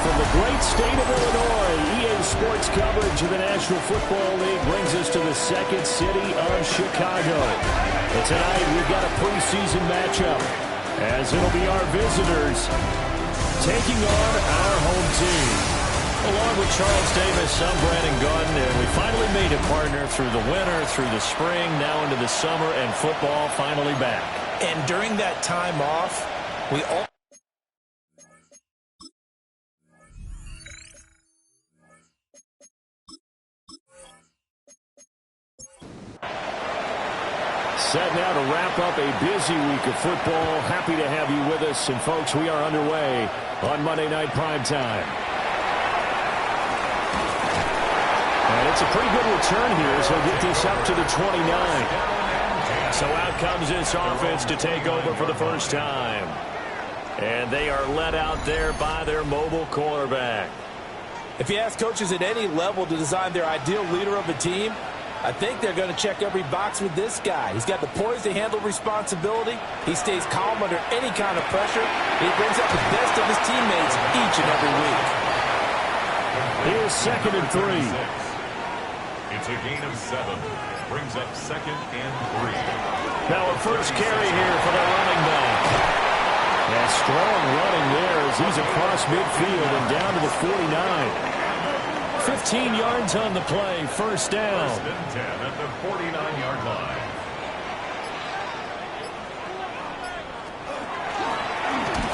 from the great state of Illinois, EA Sports coverage of the National Football League brings us to the second city of Chicago. But tonight we've got a preseason matchup, as it'll be our visitors taking on our home team. Along with Charles Davis, I'm Brandon Gaudin, and we finally made a partner through the winter, through the spring, now into the summer, and football finally back. And during that time off, we all... Set now to wrap up a busy week of football. Happy to have you with us. And, folks, we are underway on Monday Night Primetime. And it's a pretty good return here, so get this up to the 29. So out comes this offense to take over for the first time. And they are led out there by their mobile quarterback. If you ask coaches at any level to design their ideal leader of a team, I think they're going to check every box with this guy. He's got the poise to handle responsibility. He stays calm under any kind of pressure. He brings out the best of his teammates each and every week. Here's 2nd and 3. It's a gain of 7. Brings up 2nd and 3. Now a first carry here for the running back. Yeah, strong running there as he's across midfield and down to the 49. 15 yards on the play, first down. 1st and 10 at the 49-yard line.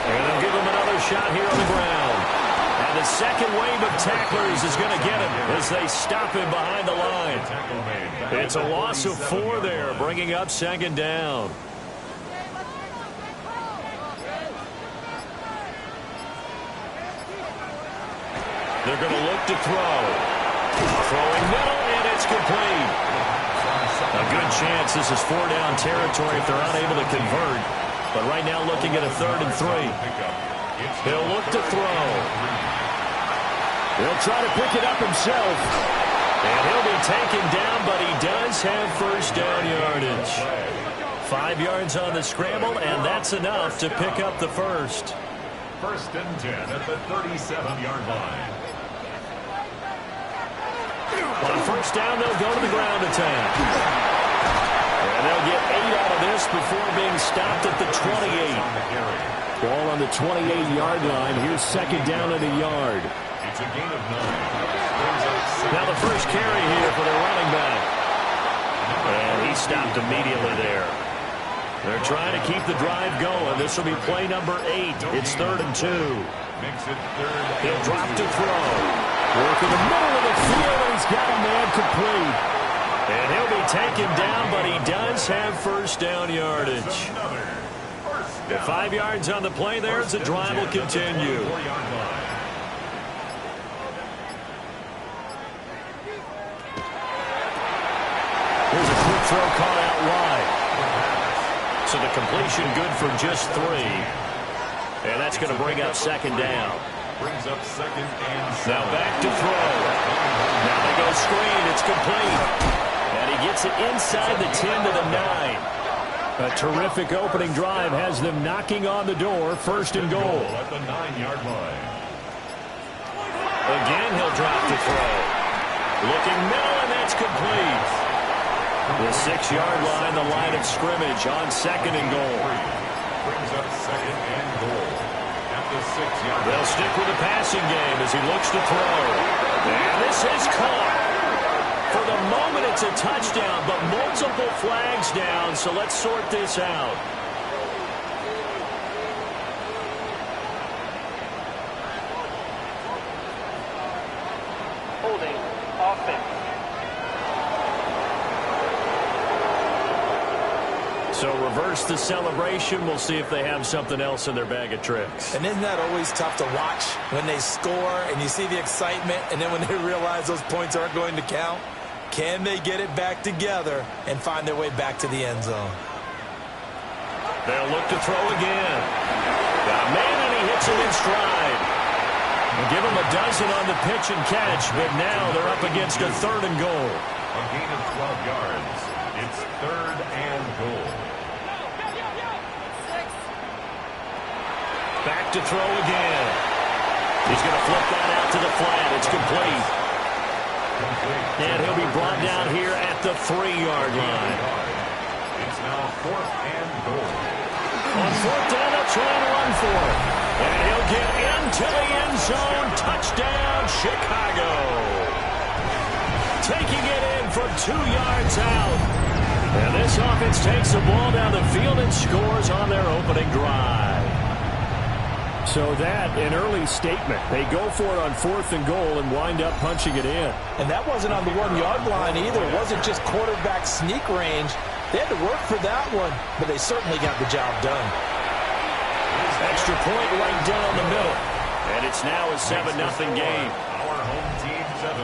And they'll give him another shot here on the ground. And the second wave of tacklers is going to get him as they stop him behind the line. It's a loss of 4 there, bringing up 2nd down. They're going to look to throw. Throwing middle, and it's complete. A good chance this is 4-down territory if they're unable to convert. But right now looking at a 3rd and 3. He'll look to throw. He'll try to pick it up himself. And he'll be taken down, but he does have first down yardage. 5 yards on the scramble, and that's enough to pick up the first. 1st and 10 at the 37-yard line. On first down, they'll go to the ground attack. And they'll get 8 out of this before being stopped at the 28. Ball on the 28-yard line. Here's 2nd down and a yard. It's a gain of 9. Now the first carry here for the running back. And he stopped immediately there. They're trying to keep the drive going. This will be play number 8. It's 3rd and 2. Makes it 3rd. He'll drop to throw. Work in the middle of the field, and he's got a man complete. And he'll be taken down, but he does have first down yardage. At 5 yards on the play there, the drive will continue. Here's a quick throw caught out wide. So the completion good for just 3. And that's going to bring up 2nd down. Brings up 2nd and 7. Now back to throw. Now they go screen. It's complete. And he gets it inside the 10 to the 9. A terrific opening drive has them knocking on the door. 1st and goal. At the 9-yard line. Again, he'll drop to throw. Looking middle, and that's complete. The 6-yard line, the line of scrimmage on 2nd and goal. Brings up 2nd and goal. They'll stick with the passing game as he looks to throw. And this is caught. For the moment, it's a touchdown, but multiple flags down, so let's sort this out. Holding offense. So reverse the celebration. We'll see if they have something else in their bag of tricks. And isn't that always tough to watch when they score and you see the excitement, and then when they realize those points aren't going to count? Can they get it back together and find their way back to the end zone? They'll look to throw again. Got a man, and he hits him in stride. We'll give him a dozen on the pitch and catch, but now they're up against a 3rd and goal. A gain of 12 yards. It's 3rd and goal. Back to throw again. He's going to flip that out to the flat. It's complete. And he'll be brought down here at the 3-yard line. It's now 4th and goal. On 4th down, they'll try and run for it. And he'll get into the end zone. Touchdown, Chicago. Taking it in from 2 yards out. And this offense takes the ball down the field and scores on their opening drive. So that, an early statement. They go for it on 4th and goal and wind up punching it in. And that wasn't on the 1-yard line either. It wasn't just quarterback sneak range. They had to work for that one, but they certainly got the job done. Extra point right down the middle. And it's now a 7-0 game. Our home team 7.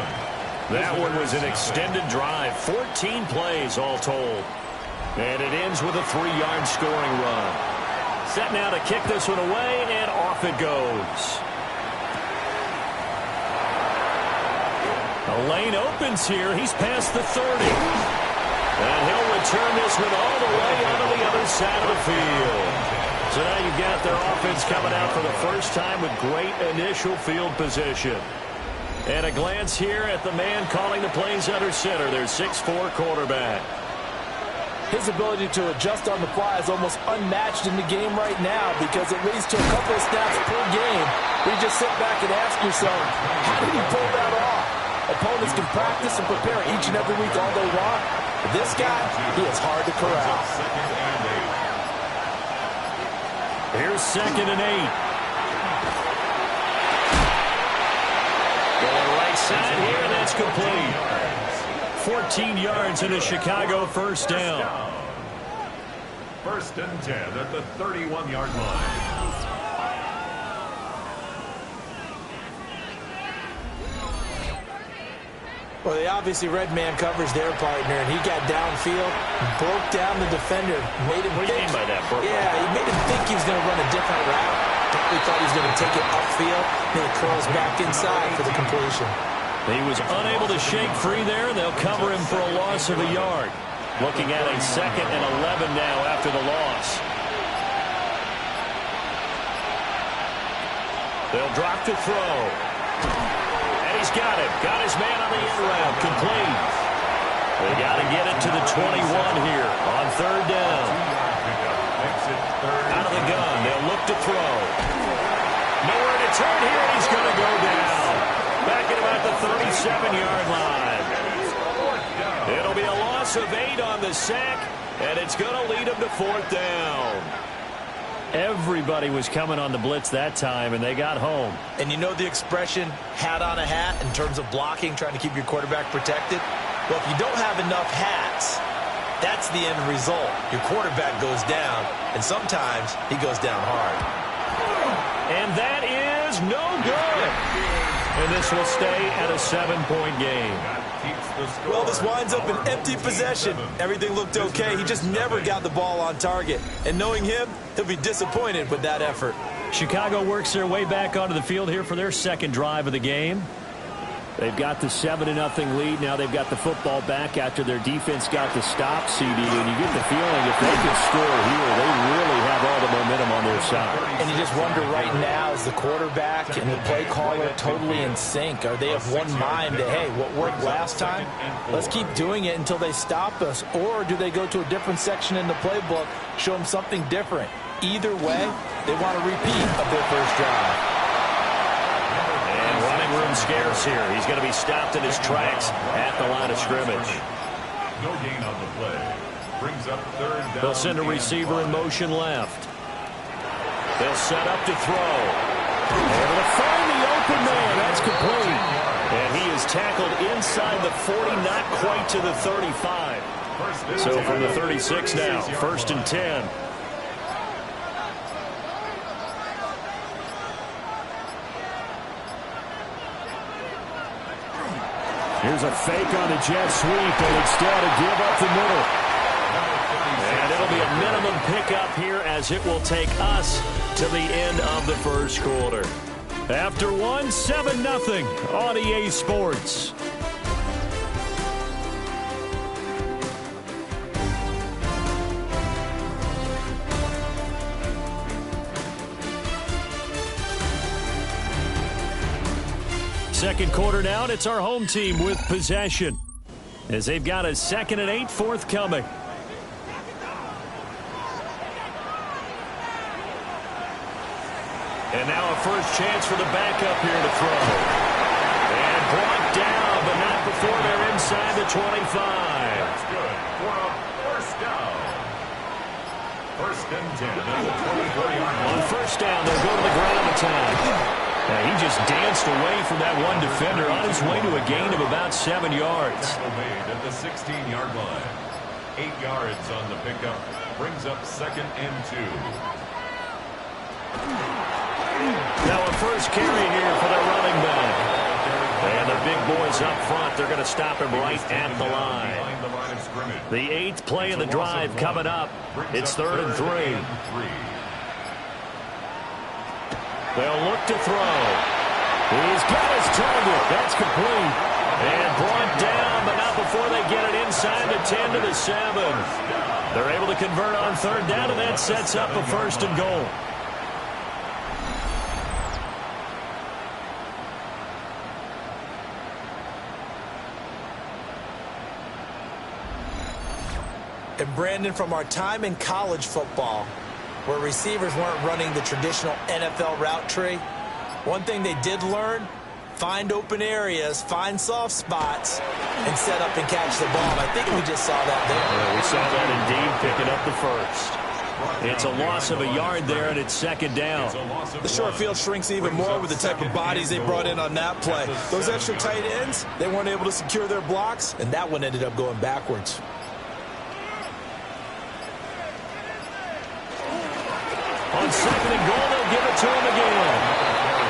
That one was an extended drive. 14 plays all told. And it ends with a 3-yard scoring run. Set now to kick this one away, and off it goes. A lane opens here. He's past the 30. And he'll return this one all the way onto the other side of the field. So now you've got their offense coming out for the first time with great initial field position. And a glance here at the man calling the plays under center, their 6'4" quarterback. His ability to adjust on the fly is almost unmatched in the game right now because it leads to a couple of snaps per game where you just sit back and ask yourself, how did he pull that off? Opponents can practice and prepare each and every week all they want. But this guy, he is hard to corral. Here's 2nd and 8. Going right side here, and that's complete. 14 yards in a Chicago first down. 1st and 10 at the 31-yard line. Well, they obviously red man covers their partner, and he got downfield, broke down the defender, made him What do you mean by that, Brooke? Yeah, he made him think he was going to run a different route. Probably thought he was going to take it upfield, then it curls back inside for the completion. He was unable to shake free there. They'll cover him for a loss of a yard. Looking at a 2nd and 11 now after the loss. They'll drop to throw. And he's got it. Got his man on the end route. Complete. They got to get it to the 21 here on 3rd down. Out of the gun. They'll look to throw. Nowhere to turn here, and he's going to go down. Back at about the 37-yard line. It'll be a loss of 8 on the sack, and it's going to lead them to 4th down. Everybody was coming on the blitz that time, and they got home. And you know the expression, hat on a hat, in terms of blocking, trying to keep your quarterback protected? Well, if you don't have enough hats, that's the end result. Your quarterback goes down, and sometimes he goes down hard. And that is no good. And this will stay at a 7-point game. Well, this winds up an empty possession. Everything looked okay. He just never got the ball on target. And knowing him, he'll be disappointed with that effort. Chicago works their way back onto the field here for their 2nd drive of the game. They've got the 7-0 lead. Now they've got the football back after their defense got the stop, CD. And you get the feeling if they can score here, they really have all the momentum on their side. And you just wonder right now, is the quarterback and the play caller totally in sync? Are they of one mind that, hey, what worked last time? Let's keep doing it until they stop us. Or do they go to a different section in the playbook, show them something different? Either way, they want a repeat of their first drive. Room scarce here. He's going to be stopped in his tracks at the line of scrimmage. No gain on the play. Brings up 3rd down. They'll send a receiver in motion left. They'll set up to throw. Able to find the open man. That's complete. And he is tackled inside the 40, not quite to the 35. So from the 36 now, 1st and 10. Here's a fake on the jet sweep, and instead a give up the middle. And it'll be a minimum pickup here as it will take us to the end of the first quarter. After one, 7-0 on EA Sports. second quarter now, and it's our home team with possession, as they've got a 2nd and 8 forthcoming. And now a first chance for the backup here to throw. And brought down, but not before they're inside the 25. That's good for a first down. 1st and 10 at the 23-yard line. On first down, they'll go to the ground attack. He just danced away from that one defender on his way to a gain of about 7 yards. Tackle made at the 16-yard line. 8 yards on the pickup. Brings up 2nd and 2. Now a first carry here for their running back. And the big boys up front, they're going to stop him right at the line. The 8th play of the drive coming up. It's 3rd and 3. They'll look to throw. He's got his target. That's complete. And brought down, but not before they get it inside the 10 to the 7. They're able to convert on 3rd down, and that sets up a 1st and goal. And Brandon, from our time in college football, where receivers weren't running the traditional NFL route tree, one thing they did learn, find open areas, find soft spots, and set up and catch the ball. And I think we just saw that there. Yeah, we saw that indeed, picking up the first. It's a loss of a yard there, and it's 2nd down. The short field shrinks even more with the type of bodies they brought in on that play. Those extra tight ends, they weren't able to secure their blocks, and that one ended up going backwards. On 2nd and goal, they'll give it to him again.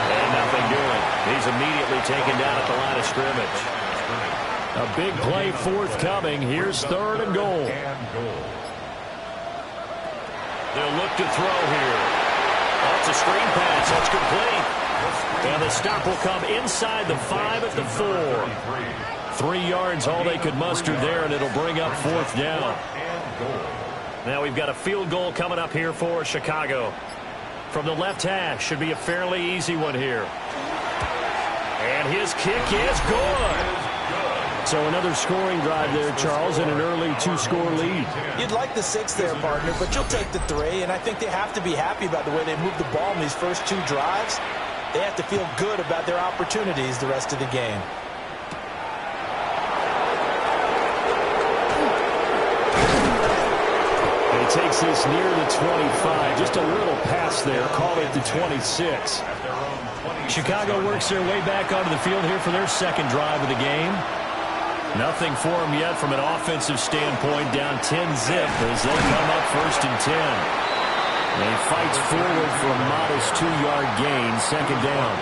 And nothing doing. He's immediately taken down at the line of scrimmage. A big play forthcoming. Here's 3rd and goal. They'll look to throw here. Oh, it's a screen pass. That's complete. And the stop will come inside the 5 at the 4. 3 yards, all they could muster there, and it'll bring up 4th down. Now we've got a field goal coming up here for Chicago. From the left hash, should be a fairly easy one here. And his kick is good. So another scoring drive there, Charles, and an early 2-score lead. You'd like the 6 there, partner, but you'll take the 3, and I think they have to be happy about the way they moved the ball in these first 2 drives. They have to feel good about their opportunities the rest of the game. Takes this near the 25. Just a little pass there. Called it the 26. Chicago works their way back onto the field here for their 2nd drive of the game. Nothing for them yet from an offensive standpoint. Down 10-zip as they come up 1st and 10. And he fights forward for a modest 2-yard gain. 2nd down.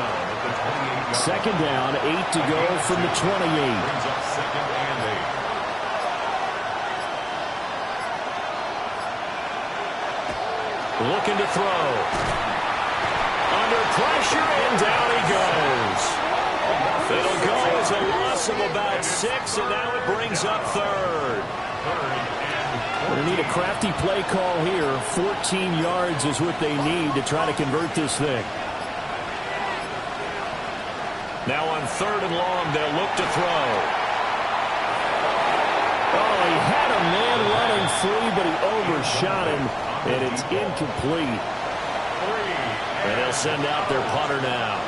2nd down, 8 to go from the 28. Looking to throw. Under pressure, and down he goes. It'll go as a loss of about 6, and now it brings up 3rd. They need a crafty play call here. 14 yards is what they need to try to convert this thing. Now on 3rd and long, they'll look to throw. Oh, he had a man running free, but he overshot him. And it's incomplete. And they'll send out their punter now,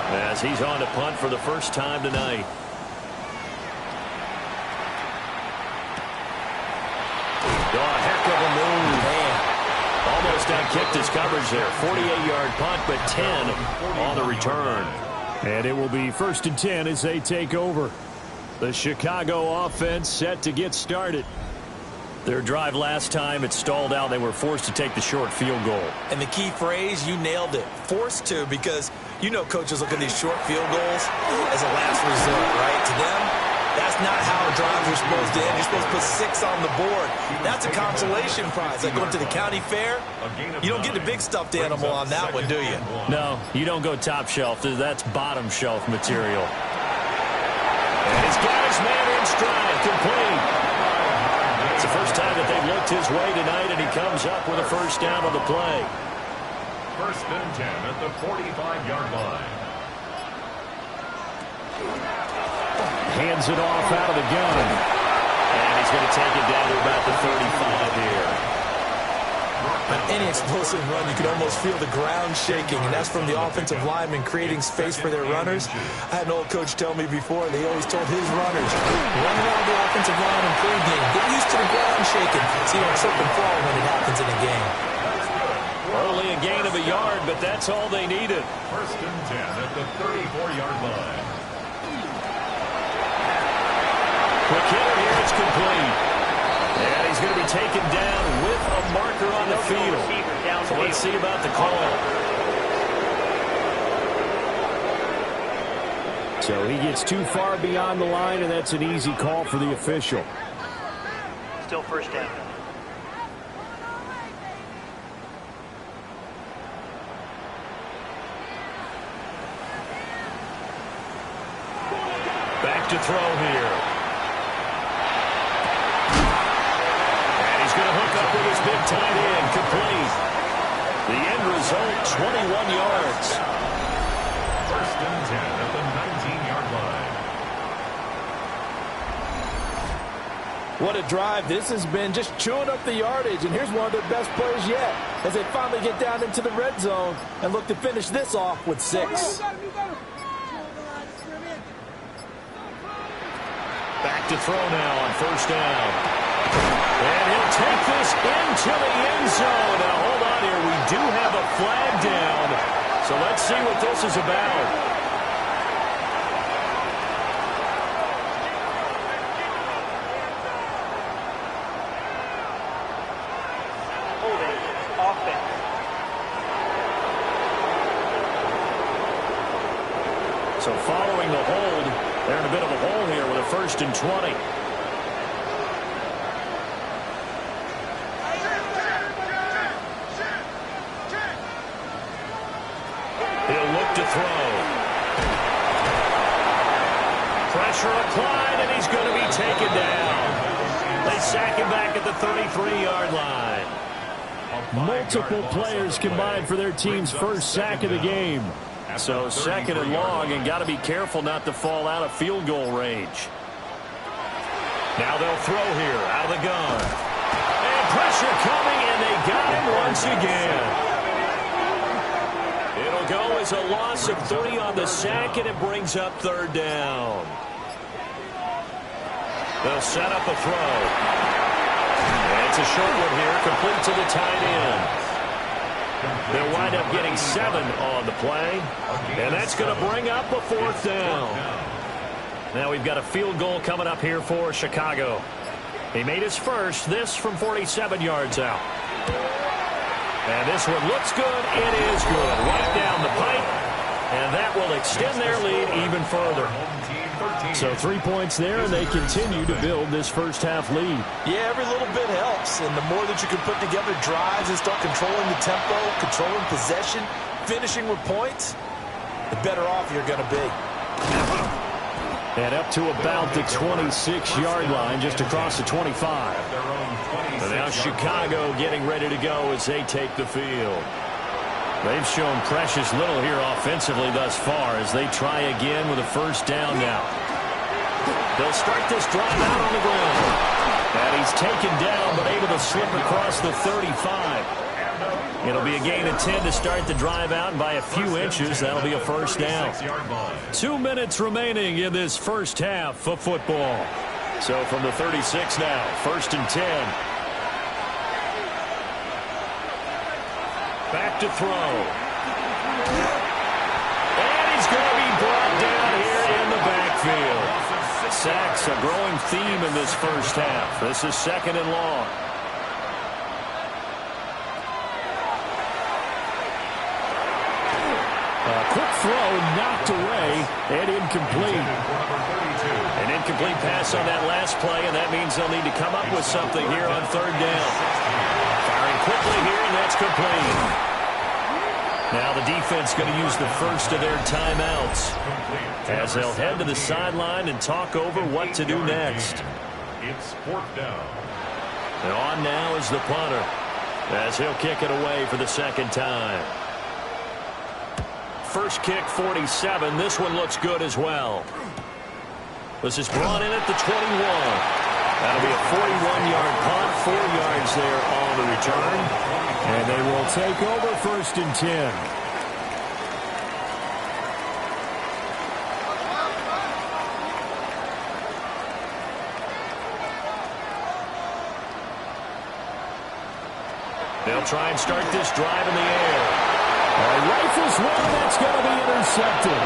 as he's on to punt for the first time tonight. Oh, a heck of a move. Man. Almost outkicked his coverage there. 48-yard punt, but 10 on the return. And it will be 1st and 10 as they take over. The Chicago offense set to get started. Their drive last time, it stalled out. They were forced to take the short field goal. And the key phrase, you nailed it. Forced to, because you know coaches look at these short field goals as a last resort, right? To them, that's not how drives are supposed to end. You're supposed to put 6 on the board. That's a consolation prize. Like going to the county fair, you don't get the big stuffed animal on that one, do you? No, you don't go top shelf. That's bottom shelf material. And he's got his man in stride, complete. It's the first time that they've looked his way tonight, and he comes up with a 1st down on the play. 1st and 10 at the 45-yard line. Hands it off out of the gun. And he's going to take it down to about the 35 here. On any explosive run, you can almost feel the ground shaking, and that's from the offensive linemen creating space for their runners. I had an old coach tell me before, they always told his runners, run around the offensive line in pregame. Get used to the ground shaking so you don't trip and fall when it happens in a game. Early a gain of a yard, but that's all they needed. First and 10 at the 34-yard line. Quick hitter here, it's complete. And he's going to be taken down with a marker on the field. So let's see about the call. So he gets too far beyond the line, and that's an easy call for the official. Still first down. Back to throw here. Up with his big tight end, complete. The end result, 21 yards. First and 10 at the 19-yard line. What a drive this has been, just chewing up the yardage. And here's one of their best plays yet as they finally get down into the red zone and look to finish this off with 6. Back to throw now on first down. And he'll take this into the end zone. Now, hold on here. We do have a flag down. So let's see what this is about. Holding. Offense. So following the hold, they're in a bit of a hole here with a first and 20. He'll look to throw. Pressure applied, and he's going to be taken down. They sack him back at the 33-yard line. Multiple players combined for their team's first sack of the game. So second and long, and got to be careful not to fall out of field goal range. Now they'll throw here out of the gun. And pressure coming, and they got him once again. It'll go as a loss of 3 on the sack, and it brings up third down. They'll set up a throw. And it's a short one here, complete to the tight end. They'll wind up getting 7 on the play, and that's going to bring up a fourth down. Now we've got a field goal coming up here for Chicago. He made his first, this from 47 yards out. And this one looks good. It is good. Right down the pipe. And that will extend their lead even further. So 3 points there, and they continue to build this first half lead. Yeah, every little bit helps. And the more that you can put together drives and start controlling the tempo, controlling possession, finishing with points, the better off you're going to be. And up to about the 26-yard line, just across the 25. And now Chicago getting ready to go as they take the field. They've shown precious little here offensively thus far as they try again with a first down now. They'll start this drive out on the ground. And he's taken down but able to slip across the 35. It'll be a gain of 10 to start the drive out, and by a few inches, that'll be a first down. 2 minutes remaining in this first half of football. So from the 36 now, first and 10. Back to throw. And he's going to be brought down here in the backfield. Sacks a growing theme in this first half. This is second and long. Quick throw knocked away and incomplete. An incomplete pass on that last play, and that means they'll need to come up with something here on third down. Firing quickly here, and that's complete. Now the defense going to use the first of their timeouts as they'll head to the sideline and talk over what to do next. It's fourth down. And on now is the punter as he'll kick it away for the second time. first kick 47. This one looks good as well. This is brought in at the 21. That'll be a 41-yard punt, 4 yards there on the return. And they will take over 1st and 10. They'll try and start this drive in the air. Rifles one, that's going to be intercepted.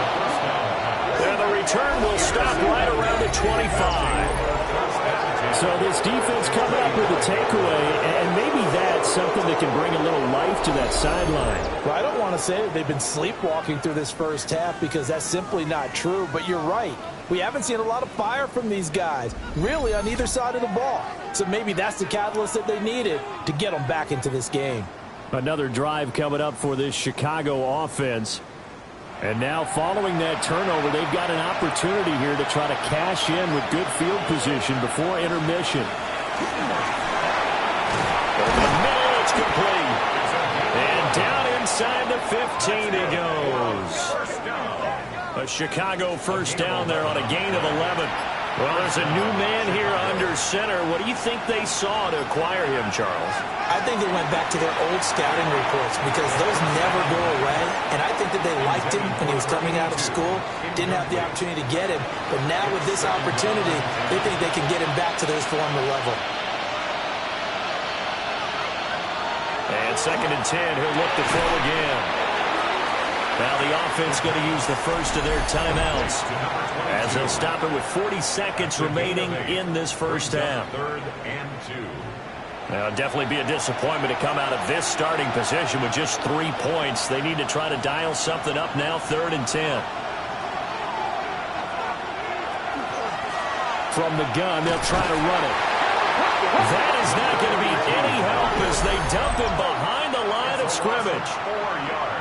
And the return will stop right around the 25. So this defense coming up with a takeaway, and maybe that's something that can bring a little life to that sideline. Well, I don't want to say that they've been sleepwalking through this first half because that's simply not true, but you're right. We haven't seen a lot of fire from these guys, really, on either side of the ball. So maybe that's the catalyst that they needed to get them back into this game. Another drive coming up for this Chicago offense. And now following that turnover, they've got an opportunity here to try to cash in with good field position before intermission. Over the middle, it's complete. And down inside the 15 it goes. A Chicago first down there on a gain of 11. Well, there's a new man here under center. What do you think they saw to acquire him, Charles? I think they went back to their old scouting reports because those never go away. And I think that they liked him when he was coming out of school. Didn't have the opportunity to get him. But now with this opportunity, they think they can get him back to their former level. And 2nd and 10, he'll look to throw again. Now the offense going to use the first of their timeouts as they'll stop it with 40 seconds remaining in this first half. 3rd and 2. Now, it'll definitely be a disappointment to come out of this starting position with just 3 points. They need to try to dial something up now, 3rd and 10. From the gun, they'll try to run it. That is not going to be any help as they dump him behind the line of scrimmage.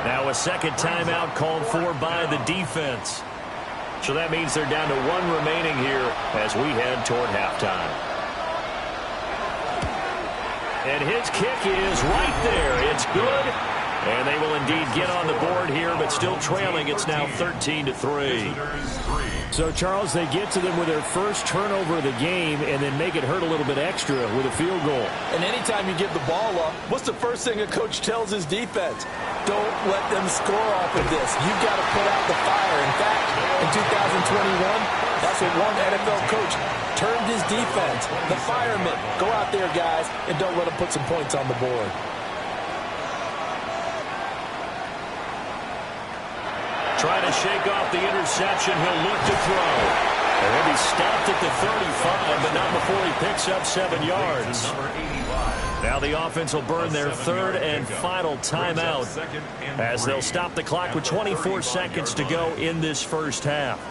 Now a second timeout called for by the defense. So that means they're down to 1 remaining here as we head toward halftime. And his kick is right there. It's good. And they will indeed get on the board here, but still trailing. It's now 13-3. So, Charles, they get to them with their first turnover of the game and then make it hurt a little bit extra with a field goal. And anytime you give the ball up, what's the first thing a coach tells his defense? Don't let them score off of this. You've got to put out the fire. In fact, in 2021, that's what one NFL coach termed his defense. The firemen. Go out there, guys, and don't let them put some points on the board. Trying to shake off the interception. He'll look to throw. And he'll be stopped at the 35, but not before he picks up 7 yards. Now the offense will burn their 3rd and final timeout as they'll stop the clock with 24 seconds to go in this first half.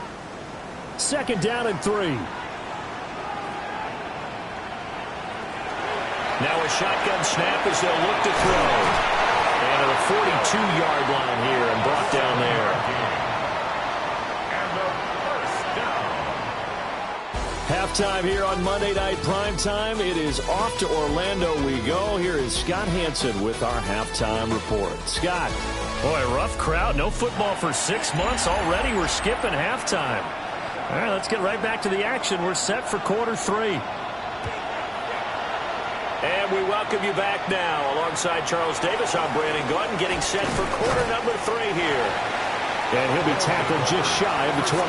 2nd down and 3. Now a shotgun snap as they'll look to throw. And at the 42-yard line here and brought down there. And the first down. Halftime here on Monday Night Primetime. It is off to Orlando we go. Here is Scott Hansen with our halftime report. Scott. Boy, rough crowd. No football for 6 months already. We're skipping halftime. All right, let's get right back to the action. We're set for quarter 3. And we welcome you back now. Alongside Charles Davis, I'm Brandon Gordon, getting set for quarter number 3 here. And he'll be tackled just shy of the 25.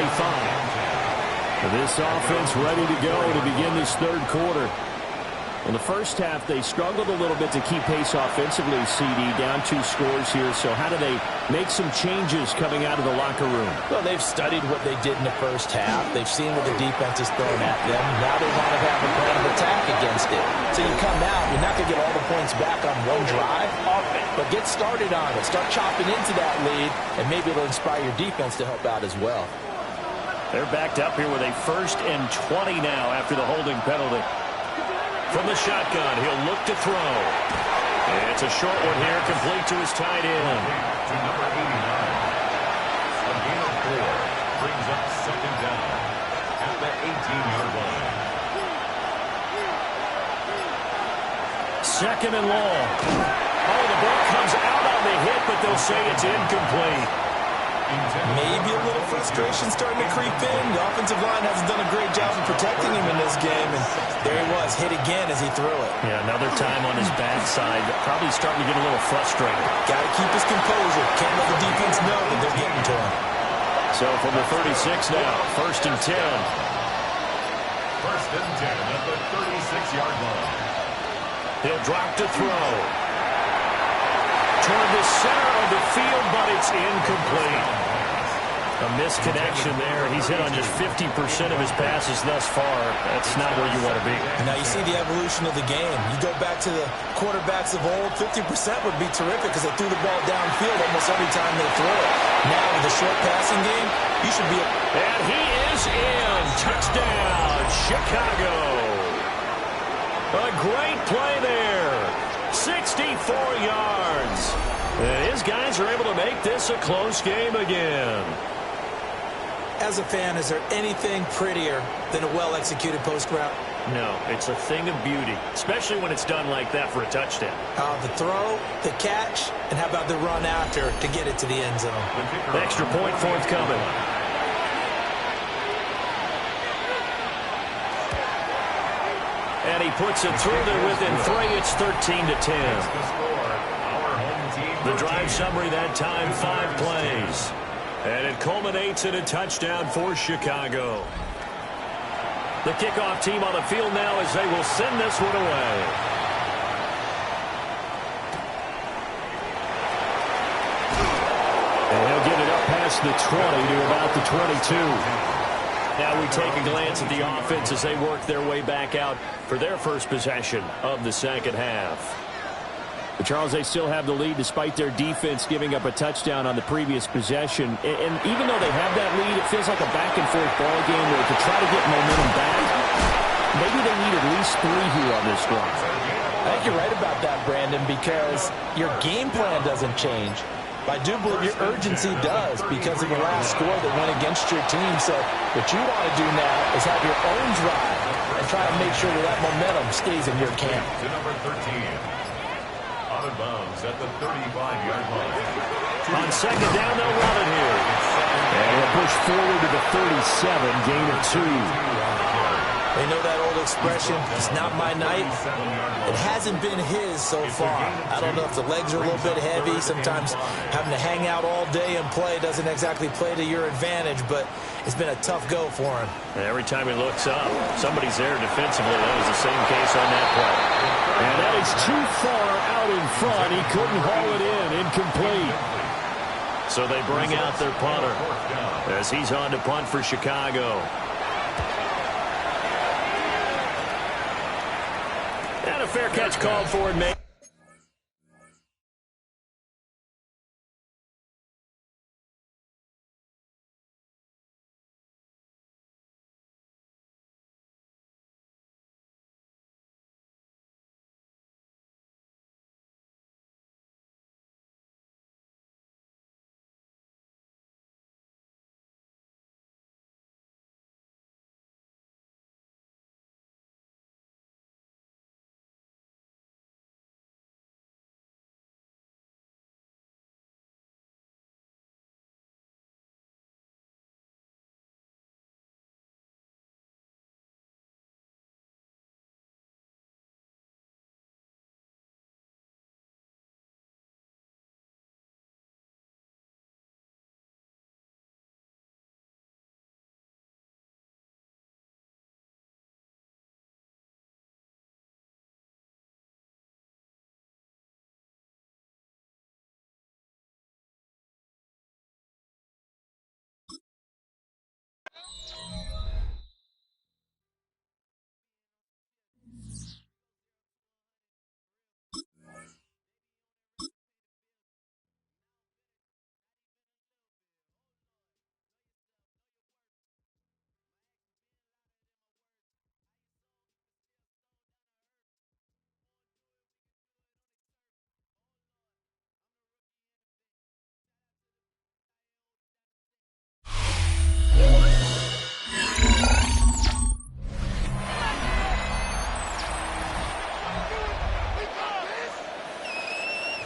This offense ready to go to begin this 3rd quarter. In the first half, they struggled a little bit to keep pace offensively, CD, down 2 scores here. So how do they make some changes coming out of the locker room? Well, they've studied what they did in the first half. They've seen what the defense is throwing at them. Now they want to have a plan of attack against it. So you come out, you're not going to get all the points back on one drive, but get started on it. Start chopping into that lead, and maybe it'll inspire your defense to help out as well. They're backed up here with a 1st and 20 now after the holding penalty. From the shotgun, he'll look to throw. And it's a short one here, complete to his tight end. To number 89. A gain of 4 brings up 2nd down at the 18-yard line. 2nd and long. Oh, the ball comes out on the hit, but they'll say it's incomplete. Maybe a little frustration starting to creep in. The offensive line hasn't done a great job of protecting him in this game, and there he was, hit again as he threw it. Yeah, another time on his backside, probably starting to get a little frustrated. Got to keep his composure. Can't let the defense know that they're getting to him. So from the 36 now, 1st and 10. 1st and 10 at the 36-yard line. He'll drop to throw. Toward the center of the field, but it's incomplete. A misconnection there. He's hit on just 50% of his passes thus far. That's not where you want to be. Now you see the evolution of the game. You go back to the quarterbacks of old, 50% would be terrific because they threw the ball downfield almost every time they throw it. Now with the short passing game, you should be... And he is in. Touchdown, Chicago. A great play there. 64 yards. And his guys are able to make this a close game again. As a fan, is there anything prettier than a well-executed post route? No, it's a thing of beauty, especially when it's done like that for a touchdown. The throw, the catch, and how about the run after to get it to the end zone? Extra point forthcoming. And he puts it through there within 3. It's 13-10. The drive summary that time, 5 plays. And it culminates in a touchdown for Chicago. The kickoff team on the field now as they will send this one away. And he'll get it up past the 20 to about the 22. Now we take a glance at the offense as they work their way back out for their first possession of the second half. But Charles, they still have the lead despite their defense giving up a touchdown on the previous possession. And even though they have that lead, it feels like a back-and-forth ball game where to try to get momentum back, maybe they need at least 3 here on this drive. I think you're right about that, Brandon, because your game plan doesn't change. But I do believe your urgency does because of the last score that went against your team. So what you want to do now is have your own drive and try to make sure that that momentum stays in your camp. To number 13. Out of bounds at the 35-yard line. On second down, they'll run it here. And he'll push forward to the 37, gain of 2. They know that old expression, it's not my night. It hasn't been his so far. I don't know if the legs are a little bit heavy. Sometimes having to hang out all day and play doesn't exactly play to your advantage, but it's been a tough go for him. And every time he looks up, somebody's there defensively. That was the same case on that play. And that is too far out in front. He couldn't haul it in. Incomplete. So they bring out their punter as he's on to punt for Chicago. And a fair catch called for and made.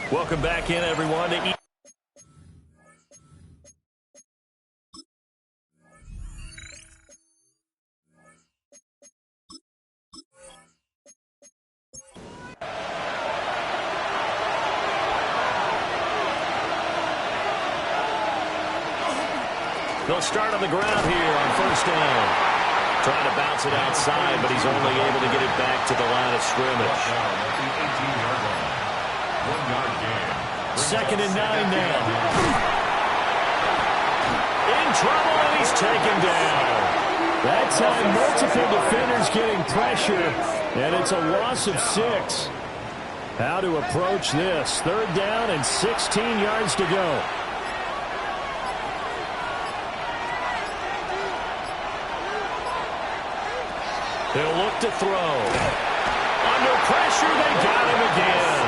Welcome back in, everyone. They'll start on the ground here on first down. Trying to bounce it outside, but he's only able to get it back to the line of scrimmage. 1-yard gain. 2nd and 9 now. In trouble, and he's taken down. That time, multiple defenders getting pressure, and it's a loss of 6. How to approach this? 3rd down and 16 yards to go. They'll look to throw. Under pressure, they got him again.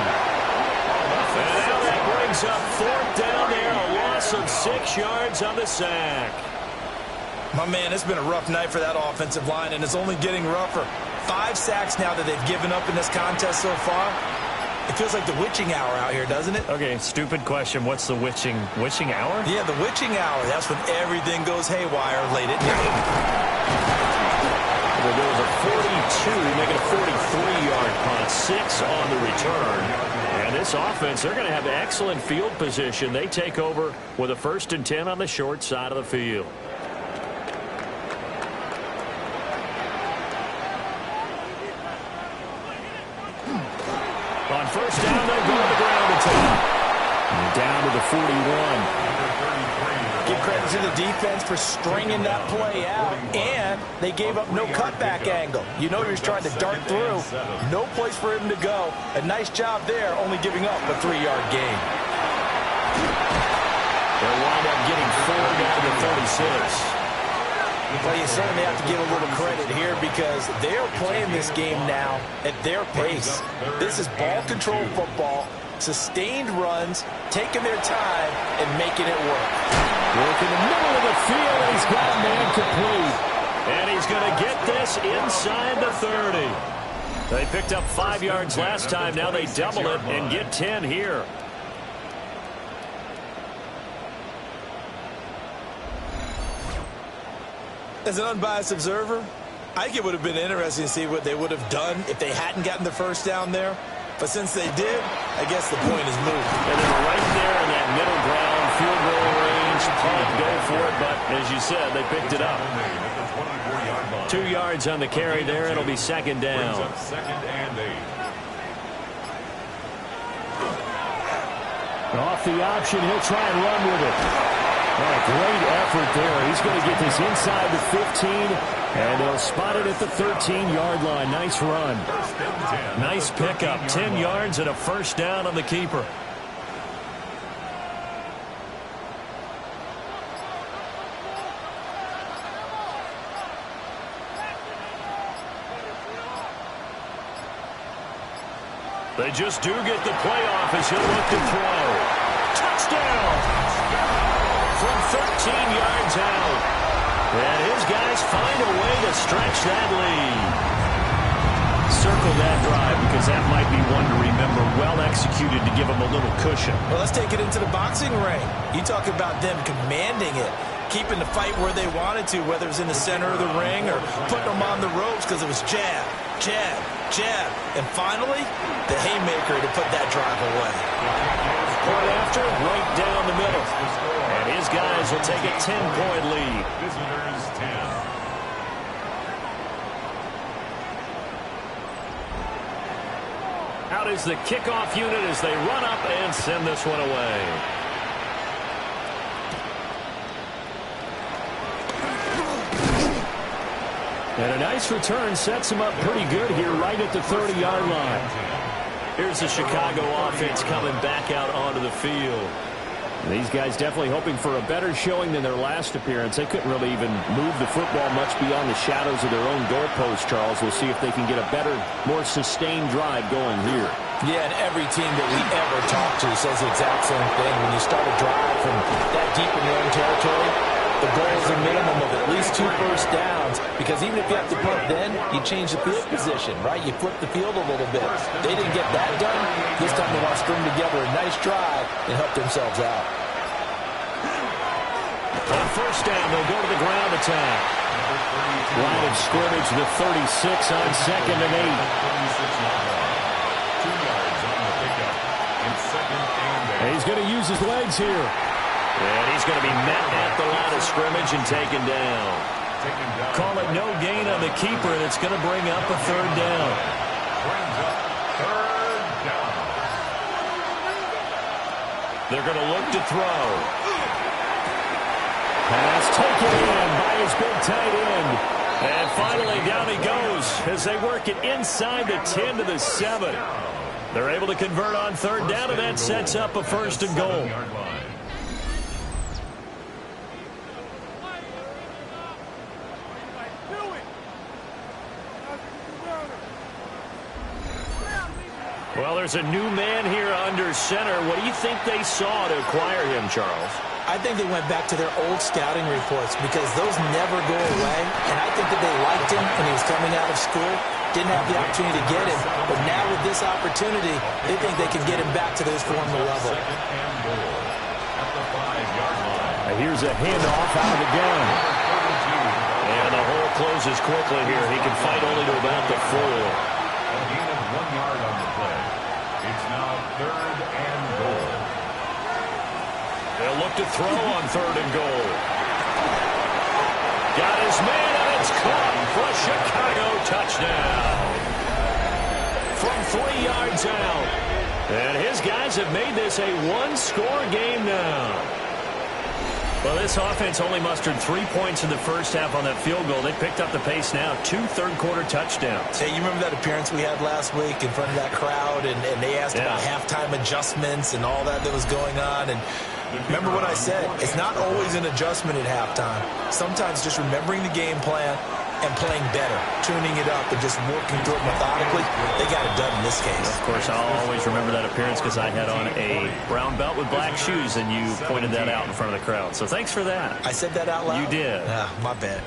And now that brings up 4th down there, a loss of 6 yards on the sack. My man, it's been a rough night for that offensive line, and it's only getting rougher. 5 sacks now that they've given up in this contest so far. It feels like the witching hour out here, doesn't it? Okay, stupid question. What's the witching hour? Yeah, the witching hour. That's when everything goes haywire late at night. Well, there was a 42, making a 43-yard punt, 6 on the return. And this offense, they're going to have excellent field position. They take over with a 1st and 10 on the short side of the field. On first down, they'll go to the ground attack. And down to the 41. Give credit to the defense for stringing that play out, and they gave up no cutback angle. You know he was trying to dart through. No place for him to go. A nice job there, only giving up a 3-yard gain. They'll wind up getting 4 down to the 36. Well, you certainly have to give a little credit here because they're playing this game now at their pace. This is ball control football, sustained runs, taking their time, and making it work. Work in the middle of the field, and he's got a man complete. And he's going to get this inside the 30. They picked up 5 yards last time. Now they double it and get 10 here. As an unbiased observer, I think it would have been interesting to see what they would have done if they hadn't gotten the first down there. But since they did, I guess the point is moot. And then right there in that middle ground, field goal range, punt, go for it. But as you said, they picked it up. 2 yards on the carry there. It'll be 2nd down. 2nd and 8. Off the option, he'll try and run with it. Oh, great effort there. He's going to get this inside the 15, and they'll spot it at the 13-yard line. Nice run. Nice pickup. 10 yards and a 1st down on the keeper. They just do get the playoff as he'll look to throw. Touchdown! From 13 yards out. And his guys find a way to stretch that lead. Circle that drive because that might be one to remember. Well executed to give them a little cushion. Well, let's take it into the boxing ring. You talk about them commanding it, keeping the fight where they wanted to, whether it was in the center of the ring or putting them on the ropes because it was jab, jab, jab. And finally, the haymaker to put that drive away. Point after, right down the middle. And his guys will take a 10-point lead. Visitors 10. Out is the kickoff unit as they run up and send this one away. And a nice return sets him up pretty good here right at the 30-yard line. Here's the Chicago offense coming back out onto the field. These guys definitely hoping for a better showing than their last appearance. They couldn't really even move the football much beyond the shadows of their own goalpost, Charles. We'll see if they can get a better, more sustained drive going here. Yeah, and every team that we ever talk to says the exact same thing. When you start a drive from that deep in your own territory, the goal is a minimum of at least 2 first downs, because even if you have to punt then, you change the field position, right? You flip the field a little bit. They didn't get that done. This time they want to string together a nice drive and help themselves out. On first down, they'll go to the ground attack. Line of scrimmage, the 36 on 2nd and 8. 2 yards on the pickup. And 2nd and 8. And he's going to use his legs here. And he's going to be met at the line of scrimmage and taken down. Call it no gain on the keeper, and it's going to bring up a third down. Brings up third down. They're going to look to throw. Pass taken in by his big tight end. And finally, down he goes as they work it inside the 10 to the 7. They're able to convert on third down, and that sets up a first and goal. Well, there's a new man here under center. What do you think they saw to acquire him, Charles? I think they went back to their old scouting reports because those never go away. And I think that they liked him when he was coming out of school. Didn't have the opportunity to get him. But now with this opportunity, they think they can get him back to this former level. Here's a handoff out of the gun. And the hole closes quickly here. He can fight only to about the 4. A gain of 1 yard on the play. It's now third and goal. They'll look to throw on third and goal. Got his man, and it's caught for a Chicago touchdown. From 3 yards out. And his guys have made this a one-score game now. Well, this offense only mustered 3 points in the first half on that field goal. They picked up the pace now. 2 third-quarter touchdowns. Hey, you remember that appearance we had last week in front of that crowd, and they asked about halftime adjustments and all that was going on, and remember what I said? It's not always an adjustment at halftime. Sometimes just remembering the game plan and playing better, tuning it up and just working through it methodically. They got it done in this case. Of course, I'll always remember that appearance because I had on a brown belt with black shoes, and you pointed that out in front of the crowd. So thanks for that. I said that out loud? You did. My bad.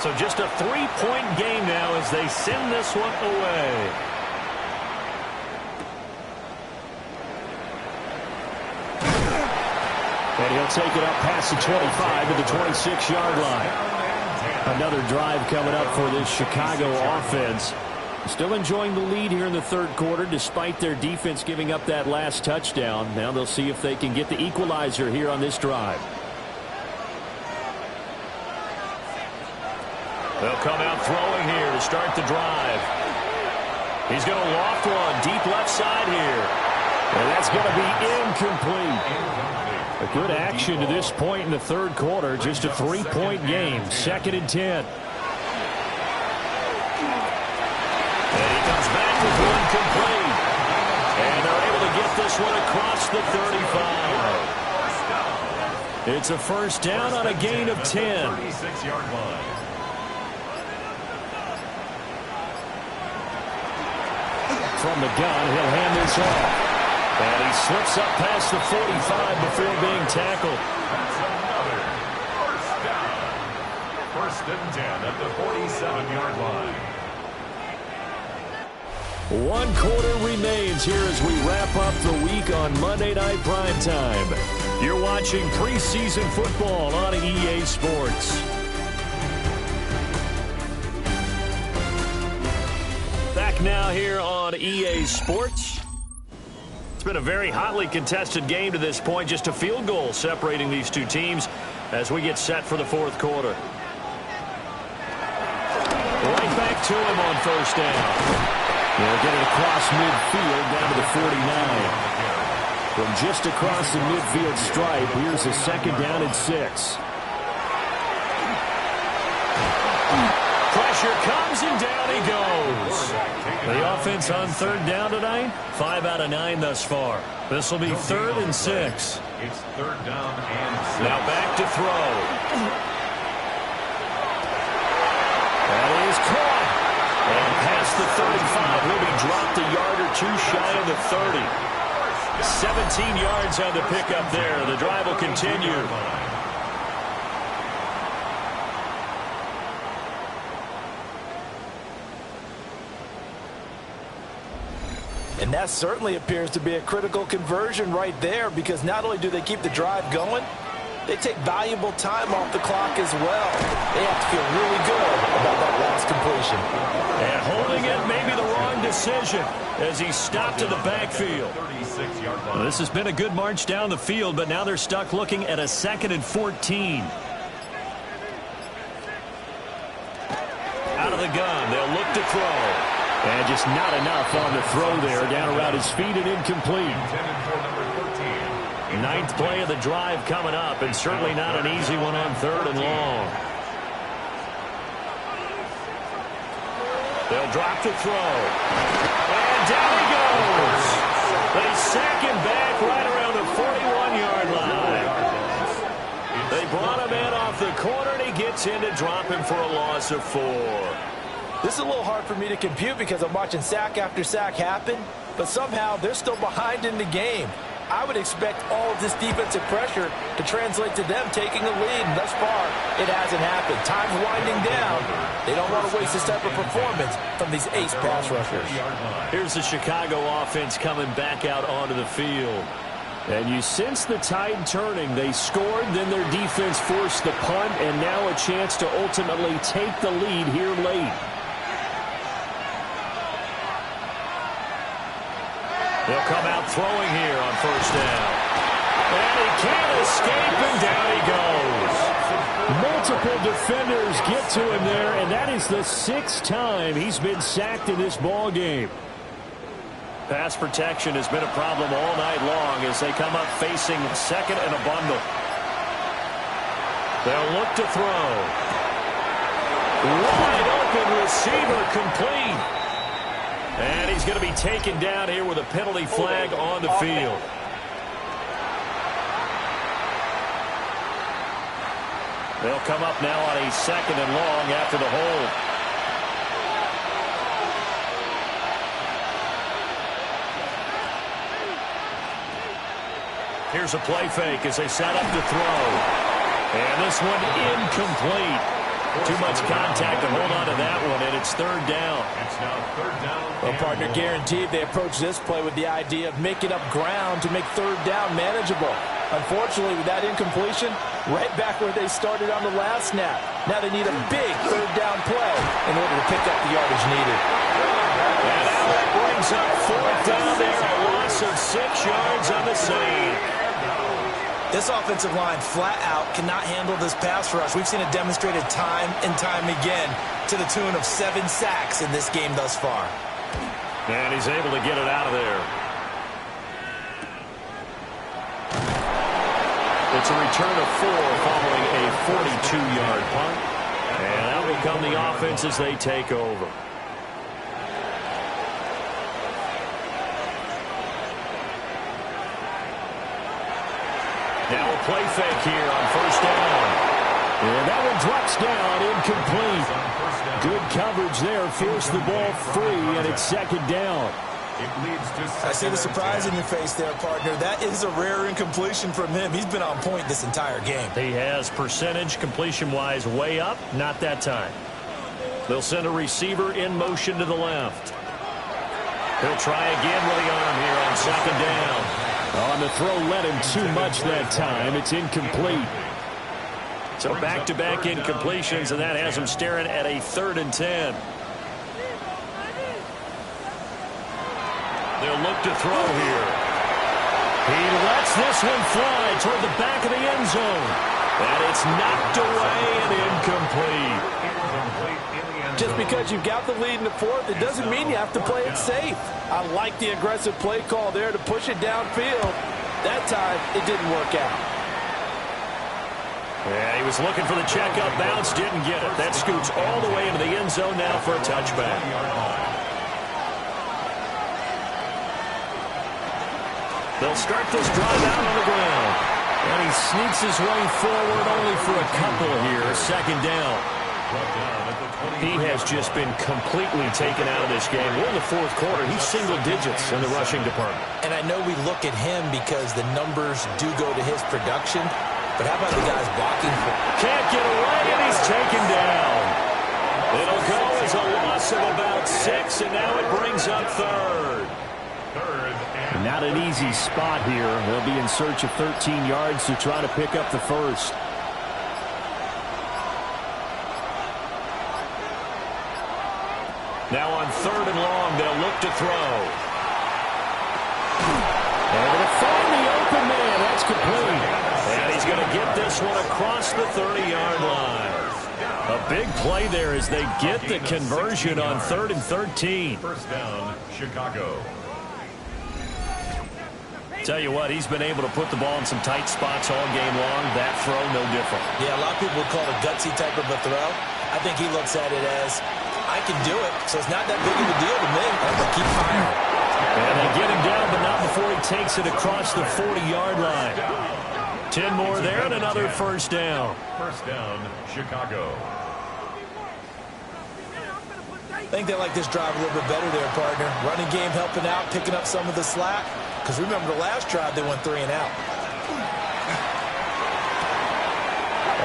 So just a 3-point game now as they send this one away. And he'll take it up past the 25 to the 26-yard line. Another drive coming up for this Chicago offense. Still enjoying the lead here in the third quarter despite their defense giving up that last touchdown. Now they'll see if they can get the equalizer here on this drive. They'll come out throwing here to start the drive. He's going to loft one deep left side here. And that's going to be incomplete. A good action to this point in the third quarter. Just a 3-point game. 2nd and 10. And he comes back with one complete. And they're able to get this one across the 35. It's a first down on a gain of 10. 36-yard line. From the gun, he'll hand this off. And he slips up past the 45 before being tackled. That's another first down. 1st and 10 at the 47-yard line. 1 quarter remains here as we wrap up the week on Monday Night Primetime. You're watching preseason football on EA Sports. Back now here on EA Sports. It's been a very hotly contested game to this point. Just a field goal separating these two teams as we get set for the 4th quarter. Right back to him on first down. They'll get it across midfield down to the 49. From just across the midfield stripe, here's a 2nd down and 6. Pressure comes and down he goes. The offense on 3rd down tonight, 5 out of 9 thus far. This will be 3rd and 6. It's 3rd down and 6. Now back to throw. That is caught. And past the 35, he'll be dropped a yard or 2 shy of the 30. 17 yards on the pickup there. The drive will continue. And that certainly appears to be a critical conversion right there because not only do they keep the drive going, They take valuable time off the clock as well. They have to feel really good about that last completion. And holding it may be the wrong decision as he stopped in the backfield. Well, this has been a good march down the field, but now they're stuck looking at a 2nd and 14. Out of the gun, they'll look to throw. And just not enough on the throw there, down around his feet and incomplete. 9th play of the drive coming up, and certainly not an easy one on 3rd and long. They'll drop to throw. And down he goes. They sack him back right around the 41-yard line. They brought him in off the corner, and he gets in to drop him for a loss of 4. This is a little hard for me to compute because I'm watching sack after sack happen, but somehow they're still behind in the game. I would expect all of this defensive pressure to translate to them taking a lead, and thus far, it hasn't happened. Time's winding down. They don't want to waste this type of performance from these ace pass rushers. Here's the Chicago offense coming back out onto the field. And you sense the tide turning. They scored, then their defense forced the punt, and now a chance to ultimately take the lead here late. They'll come out throwing here on 1st down. And he can't escape, and down he goes. Multiple defenders get to him there, and that is the 6th time he's been sacked in this ball game. Pass protection has been a problem all night long as they come up facing 2nd and a bundle. They'll look to throw. Wide open receiver complete. And he's going to be taken down here with a penalty flag on the field. They'll come up now on a 2nd and long after the hold. Here's a play fake as they set up to throw. And this one incomplete. Too much contact to hold on to that one, and it's 3rd down. It's now 3rd down. Well, partner, guaranteed they approach this play with the idea of making up ground to make 3rd down manageable. Unfortunately, with that incompletion, right back where they started on the last snap. Now they need a big 3rd down play in order to pick up the yardage needed. And now that brings up 4th down there, a loss of 6 yards on the save. This offensive line flat out cannot handle this pass rush. We've seen it demonstrated time and time again to the tune of 7 sacks in this game thus far. And he's able to get it out of there. It's a return of 4 following a 42-yard punt. And that will come the offense as they take over. Now a play fake here on 1st down. And that one drops down, incomplete. Good coverage there, forced the ball free, and it's 2nd down. I see the surprise in your face there, partner. That is a rare incompletion from him. He's been on point this entire game. He has percentage completion-wise way up, not that time. They'll send a receiver in motion to the left. He'll try again with the arm here on 2nd down. On the throw, let him too much that time. It's incomplete. So back-to-back incompletions, and that has him staring at a 3rd and 10. They'll look to throw here. He lets this one fly toward the back of the end zone. And it's knocked away and incomplete. Just because you've got the lead in the 4th, it doesn't mean you have to play it safe. I like the aggressive play call there to push it downfield. That time, it didn't work out. Yeah, he was looking for the checkup bounce, didn't get it. That scoots all the way into the end zone now for a touchback. They'll start this drive out on the ground. And he sneaks his way forward only for a couple here. 2nd down. He has just been completely taken out of this game. We're in the 4th quarter. He's single digits in the rushing department. And I know we look at him because the numbers do go to his production. But how about the guys blocking for him? Can't get away, and he's taken down. It'll go as a loss of about 6, and now it brings up 3rd. Not an easy spot here. They'll be in search of 13 yards to try to pick up the first. Now on 3rd and long, they'll look to throw. And to find the open man, that's complete. And he's going to get this one across the 30-yard line. A big play there as they get the conversion on 3rd and 13. First down, Chicago. Tell you what, he's been able to put the ball in some tight spots all game long. That throw, no different. Yeah, a lot of people would call it a gutsy type of a throw. I think he looks at it as, I can do it, so it's not that big of a deal to me. I'm going to keep firing. And they get him down, but not before he takes it across the 40-yard line. 10 more there and another first down. First down, Chicago. I think they like this drive a little bit better there, partner. Running game helping out, picking up some of the slack. Because remember the last drive, they went 3 and out.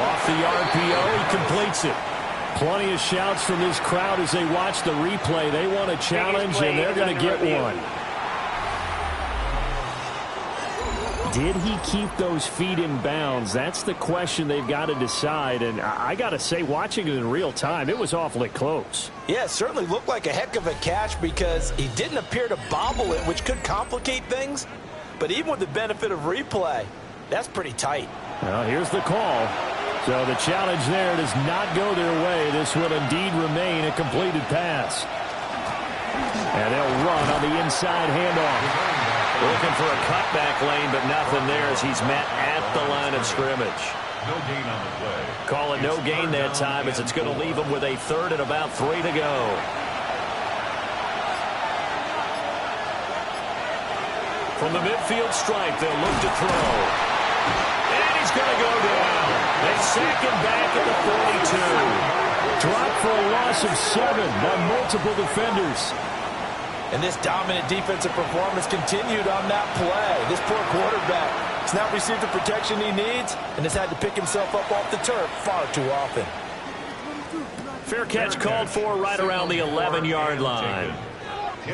Off the RPO, he completes it. Plenty of shouts from this crowd as they watch the replay. They want a challenge, and they're going to get one. Did he keep those feet in bounds? That's the question they've got to decide. And I got to say, watching it in real time, it was awfully close. Yeah, it certainly looked like a heck of a catch because he didn't appear to bobble it, which could complicate things. But even with the benefit of replay, that's pretty tight. Well, here's the call. So the challenge there does not go their way. This will indeed remain a completed pass. And they'll run on the inside handoff. Looking for a cutback lane, but nothing there as he's met at the line of scrimmage. No gain on the play. Call it no gain that time as it's going to leave him with a 3rd and about 3 to go. From the midfield stripe, they'll look to throw. And he's going to go down. They sack him back at the 42. Dropped for a loss of 7 by multiple defenders. And this dominant defensive performance continued on that play. This poor quarterback has not received the protection he needs and has had to pick himself up off the turf far too often. Fair catch called for right around the 11-yard line.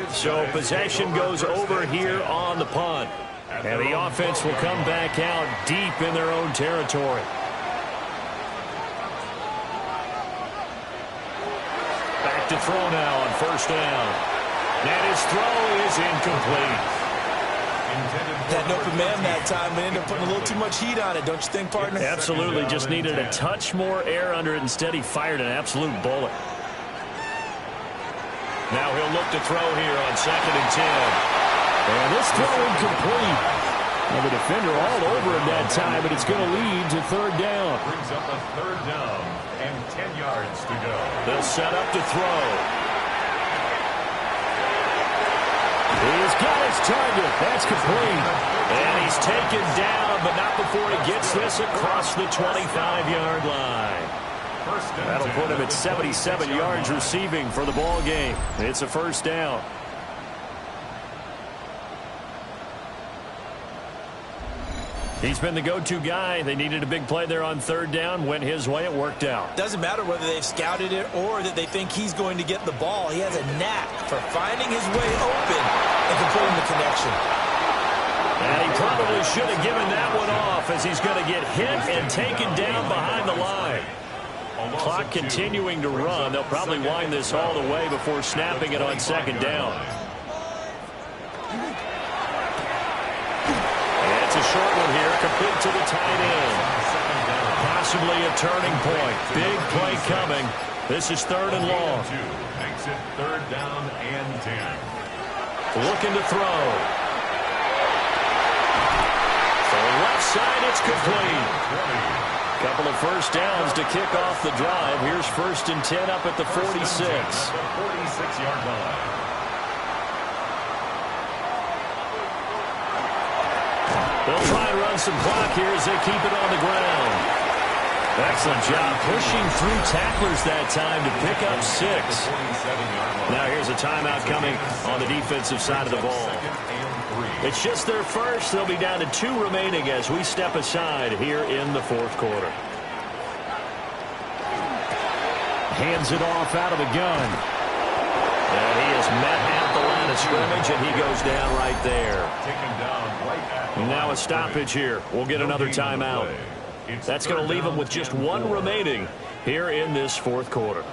So possession goes over here on the punt. And the offense will come back out deep in their own territory. Back to throw now on first down. And his throw is incomplete. Had an open man that time, but ended up putting a little too much heat on it, don't you think, partner? Absolutely. Just needed a touch more air under it. Instead, he fired an absolute bullet. Now he'll look to throw here on 2nd and 10. And this throw incomplete. And the defender all over him that time, but it's going to lead to 3rd down. Brings up a 3rd down and 10 yards to go. They'll set up to throw. He's got his target. That's complete. And he's taken down, but not before he gets this across the 25-yard line. That'll put him at 77 yards receiving for the ball game. It's a first down. He's been the go-to guy. They needed a big play there on 3rd down. Went his way. It worked out. Doesn't matter whether they've scouted it or that they think he's going to get the ball. He has a knack for finding his way open and completing the connection. And he probably should have given that one off as he's going to get hit and taken down behind the line. Clock continuing to run. They'll probably wind this all the way before snapping it on 2nd down. A short one here, complete to the tight end. Possibly a turning point. Big play coming. This is 3rd and long. Makes it 3rd down and 10. Looking to throw. For the left side, it's complete. Couple of first downs to kick off the drive. Here's 1st and 10 up at the 46. 46-yard line. They'll try and run some clock here as they keep it on the ground. Excellent job pushing through tacklers that time to pick up 6. Now here's a timeout coming on the defensive side of the ball. It's just their first. They'll be down to 2 remaining as we step aside here in the 4th quarter. Hands it off out of the gun. And he is met at the line of of scrimmage, and he goes down right there. Taken down right at the Now a stoppage here. We'll get another timeout. That's going to leave them with just one remaining here in this fourth quarter.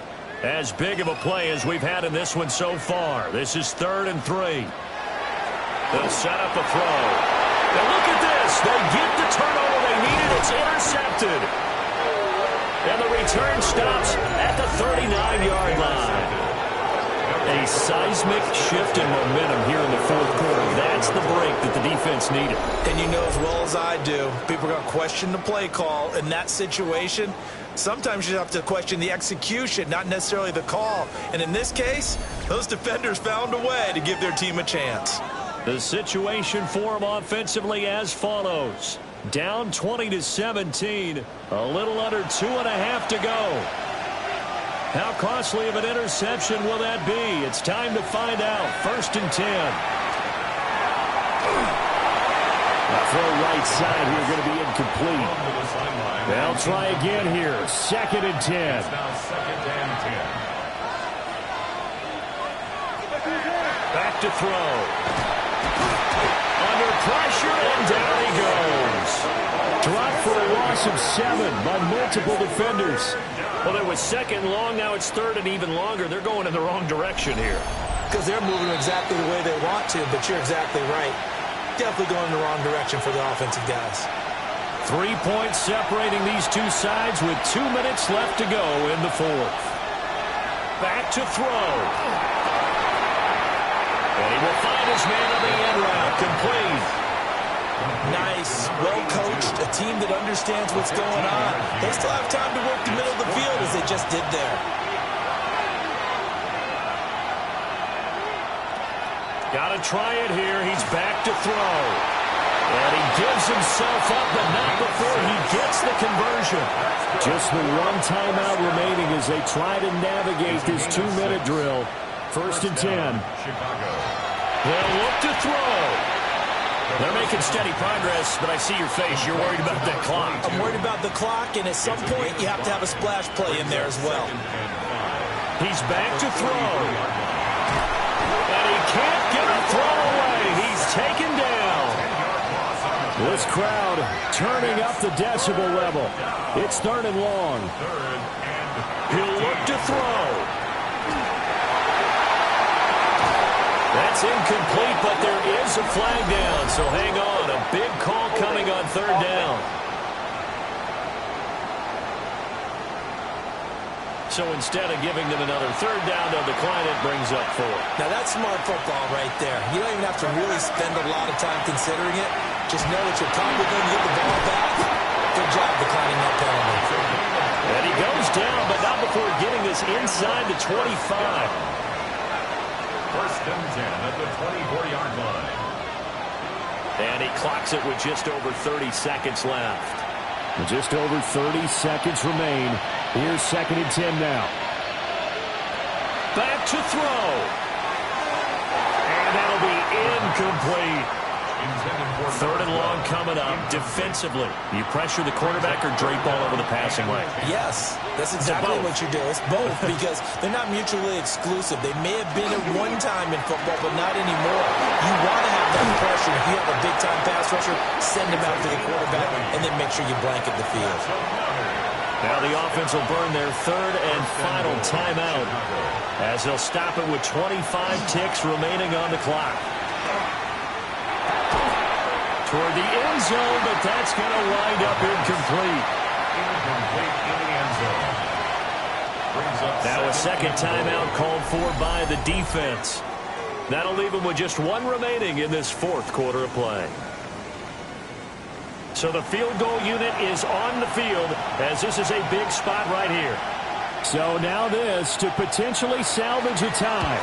As big of a play as we've had in this one so far. This is 3rd and 3. They'll set up a throw. Now look at this. They get the turnover they needed. It's intercepted. And the return stops at the 39-yard line. A seismic shift in momentum here in the fourth quarter. That's the break that the defense needed. And you know as well as I do, people are going to question the play call in that situation. Sometimes you have to question the execution, not necessarily the call. And in this case, those defenders found a way to give their team a chance. The situation for them offensively as follows. Down 20-17. A little under 2.5 to go. How costly of an interception will that be? It's time to find out. 1st and 10. The throw right side here going to be incomplete. They'll try again here. 2nd and 10. Now 2nd and 10. Back to throw. Under pressure, and down he goes. Dropped for a loss of 7 by multiple defenders. Well, it was 2nd long. Now it's 3rd and even longer. They're going in the wrong direction here. Because they're moving exactly the way they want to, but you're exactly right. Definitely going in the wrong direction for the offensive guys. 3 points separating these two sides with 2 minutes left to go in the fourth. Back to throw. And he will find his man on the end route. Complete. Nice, well-coached, a team that understands what's going on. They still have time to work the middle of the field as they just did there. Got to try it here. He's back to throw. And he gives himself up, but not before he gets the conversion. Just the one timeout remaining as they try to navigate this 2-minute drill. 1st and 10. Chicago. They'll look to throw. They're making steady progress, but I see your face. You're worried about that clock. I'm worried about the clock, and at some point you have to have a splash play in there as well. He's back to throw. And he can't get a throw away. He's taken down. This crowd turning up the decibel level. It's 3rd and long. He'll look to throw. That's incomplete, but there is a flag down, so hang on. A big call coming on 3rd down. So instead of giving them another 3rd down, they'll decline it, brings up 4. Now that's smart football right there. You don't even have to really spend a lot of time considering it. Just know that you're probably going to get the ball back. Good job declining that penalty. And he goes down, but not before getting this inside the 25. 1st and 10 at the 24-yard line. And he clocks it with just over 30 seconds left. Just over 30 seconds remain. Here's 2nd and 10 now. Back to throw. And that'll be incomplete. 3rd and long coming up. Defensively, you pressure the quarterback or drape all over the passing lane? Yes, that's exactly what you do. It's both because they're not mutually exclusive. They may have been at one time in football, but not anymore. You want to have that pressure. If you have a big-time pass rusher, send him out to the quarterback, and then make sure you blanket the field. Now the offense will burn their 3rd and final timeout as they'll stop it with 25 ticks remaining on the clock. Toward the end zone, but that's going to wind up incomplete. Incomplete in the end zone. Now a 2nd timeout called for by the defense. That'll leave them with just 1 remaining in this 4th quarter of play. So the field goal unit is on the field as this is a big spot right here. So now this to potentially salvage a tie.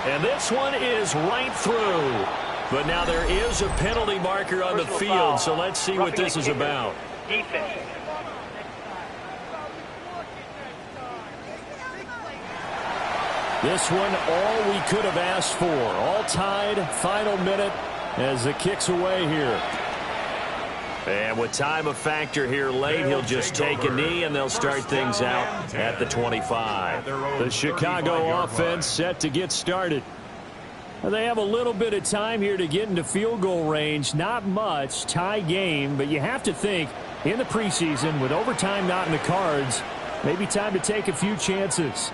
And this one is right through. But now there is a penalty marker on the field, so let's see what this is about. Defense. This one, all we could have asked for. All tied, final minute as the kick's away here. And with time a factor here late, he'll just take a knee, and they'll start things out at the 25. The Chicago offense set to get started. They have a little bit of time here to get into field goal range. Not much. Tie game, but you have to think in the preseason with overtime not in the cards, maybe time to take a few chances.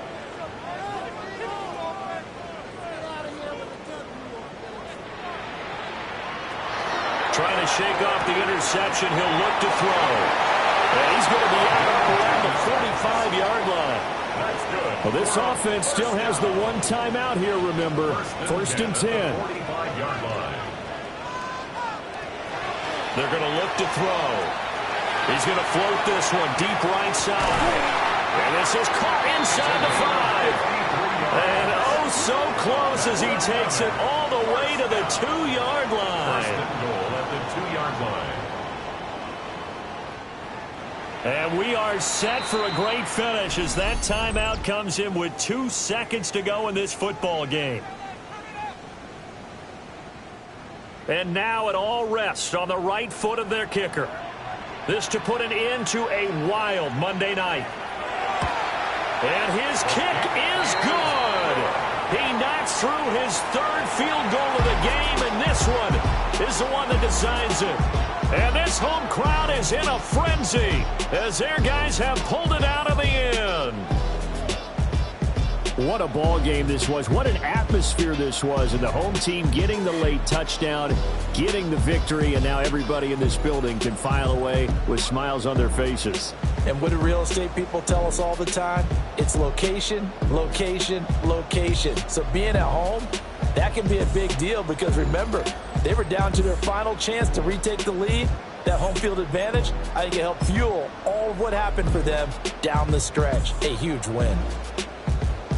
Trying to shake off the interception. He'll look to throw. And he's going to be out around the 45-yard line. That's good. Well, this offense still has the one timeout here, remember. First and 10. 45-yard line. They're going to look to throw. He's going to float this one deep right side. And this is caught inside the 5. And oh, so close as he takes it all the way to the 2-yard line. First and goal at the 2-yard line. And we are set for a great finish as that timeout comes in with 2 seconds to go in this football game. And now it all rests on the right foot of their kicker. This to put an end to a wild Monday night. And his kick is good. He knocks through his 3rd field goal of the game, and this one is the one that decides it. And this home crowd is in a frenzy as their guys have pulled it out of the end. What a ball game this was. What an atmosphere this was. And the home team getting the late touchdown, getting the victory, and now everybody in this building can file away with smiles on their faces. And what do real estate people tell us all the time? It's location, location, location. So being at home, that can be a big deal because remember, they were down to their final chance to retake the lead. That home field advantage, I think it helped fuel all of what happened for them down the stretch. A huge win.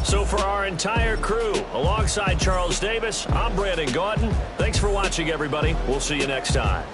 So for our entire crew, alongside Charles Davis, I'm Brandon Gautin. Thanks for watching, everybody. We'll see you next time.